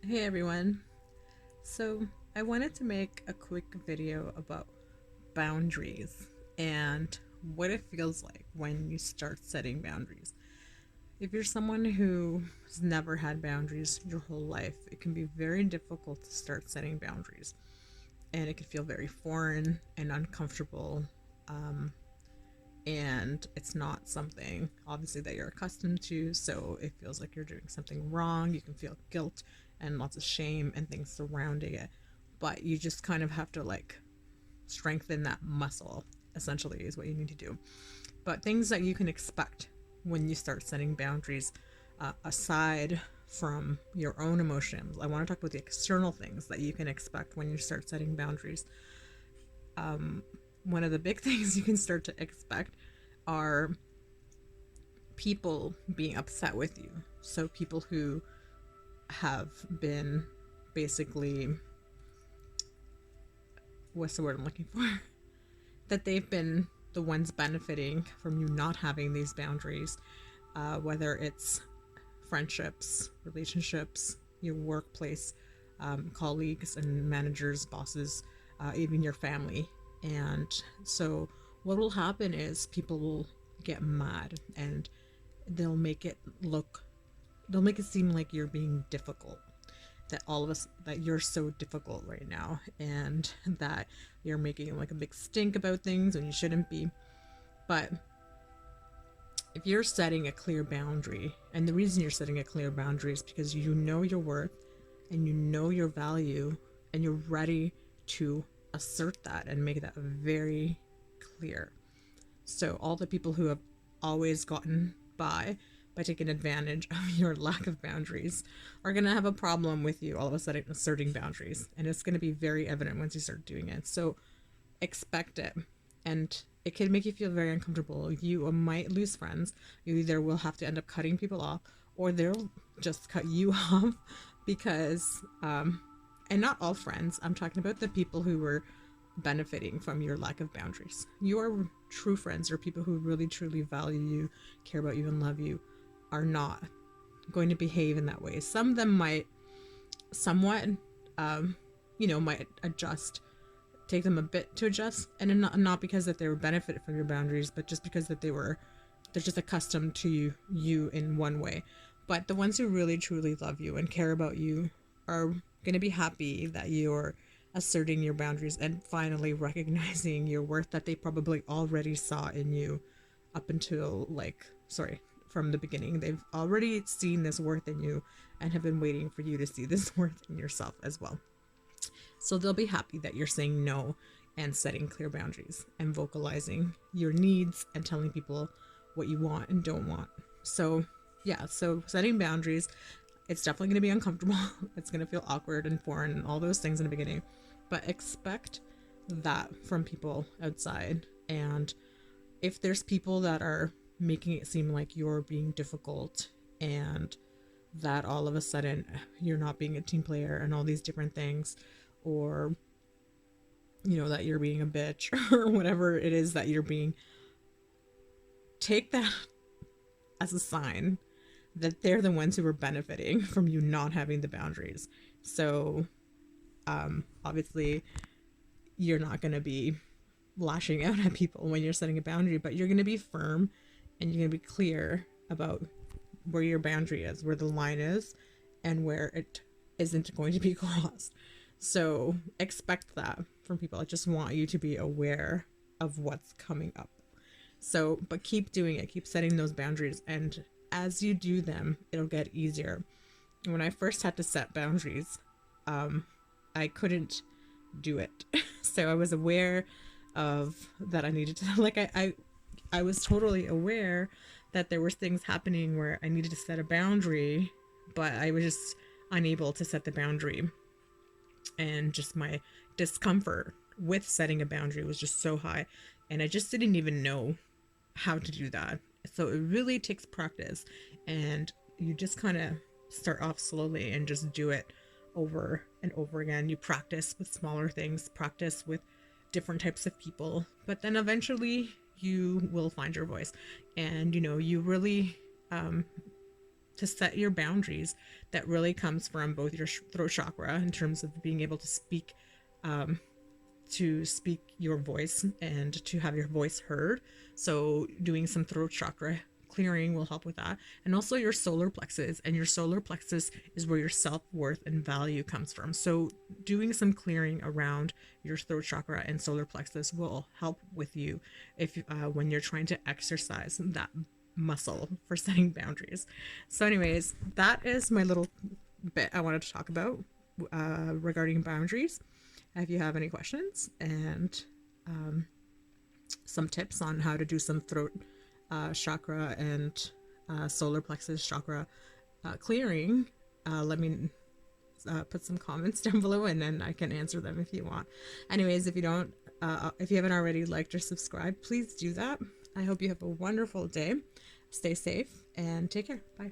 Hey everyone. So, I wanted to make a quick video about boundaries and what it feels like when you start setting boundaries. If you're someone who has never had boundaries your whole life, it can be very difficult to start setting boundaries. And it can feel very foreign and uncomfortable. Um, and it's not something, obviously, that you're accustomed to. So it feels like you're doing something wrong. You can feel guilt and lots of shame and things surrounding it. But you just kind of have to strengthen that muscle, essentially, is what you need to do. But things that you can expect when you start setting boundaries, aside from your own emotions, I want to talk about the external things that you can expect when you start setting boundaries. One of the big things you can start to expect are people being upset with you. So, people who have been basically, what's the word I'm looking for? That they've been the ones benefiting from you not having these boundaries, whether it's friendships, relationships, your workplace, colleagues and managers, bosses, even your family. And so, what will happen is people will get mad and they'll make it look, they'll make it seem like you're being difficult, that all of us, that you're so difficult right now, and that you're making like a big stink about things when you shouldn't be. But if you're setting a clear boundary, and the reason you're setting a clear boundary is because you know your worth and you know your value, and you're ready to assert that and make that very clear. So all the people who have always gotten by taking advantage of your lack of boundaries are going to have a problem with you all of a sudden asserting boundaries, and it's going to be very evident once you start doing it. So expect it, and it can make you feel very uncomfortable. You might lose friends. You either will have to end up cutting people off, or they'll just cut you off because and not all friends, I'm talking about the people who were benefiting from your lack of boundaries. Your true friends, or people who really truly value you, care about you, and love you, are not going to behave in that way. Some of them might somewhat, might adjust, take them a bit to adjust, and not because that they were benefited from your boundaries, but just because that they're just accustomed to you in one way. But the ones who really truly love you and care about you are going to be happy that you're asserting your boundaries and finally recognizing your worth that they probably already saw in you up until from the beginning. They've already seen this worth in you and have been waiting for you to see this worth in yourself as well. So they'll be happy that you're saying no and setting clear boundaries and vocalizing your needs and telling people what you want and don't want. So, yeah, so setting boundaries, it's definitely going to be uncomfortable. It's going to feel awkward and foreign and all those things in the beginning. But expect that from people outside. And if there's people that are making it seem like you're being difficult, and that all of a sudden you're not being a team player and all these different things, or that you're being a bitch or whatever it is that you're being, take that as a sign that they're the ones who are benefiting from you not having the boundaries. So obviously you're not going to be lashing out at people when you're setting a boundary, but you're going to be firm and you're going to be clear about where your boundary is, where the line is, and where it isn't going to be crossed. So expect that from people. I just want you to be aware of what's coming up. So, but keep doing it, keep setting those boundaries, and as you do them, it'll get easier. When I first had to set boundaries, I couldn't do it. So I was aware of that I needed to I was totally aware that there were things happening where I needed to set a boundary, but I was just unable to set the boundary. And just my discomfort with setting a boundary was just so high, and I just didn't even know how to do that. So it really takes practice, and you just kind of start off slowly and just do it over and over again. You practice with smaller things, practice with different types of people, but then eventually you will find your voice, and you really to set your boundaries, that really comes from both your throat chakra in terms of being able to speak your voice and to have your voice heard. So doing some throat chakra clearing will help with that. And also your solar plexus, and your solar plexus is where your self-worth and value comes from. So doing some clearing around your throat chakra and solar plexus will help with you if when you're trying to exercise that muscle for setting boundaries. So anyways, that is my little bit I wanted to talk about regarding boundaries. If you have any questions and some tips on how to do some throat chakra and solar plexus chakra clearing, let me put some comments down below, and then I can answer them if you want. Anyways, if you haven't already liked or subscribed, please do that. I hope you have a wonderful day. Stay safe and take care. Bye.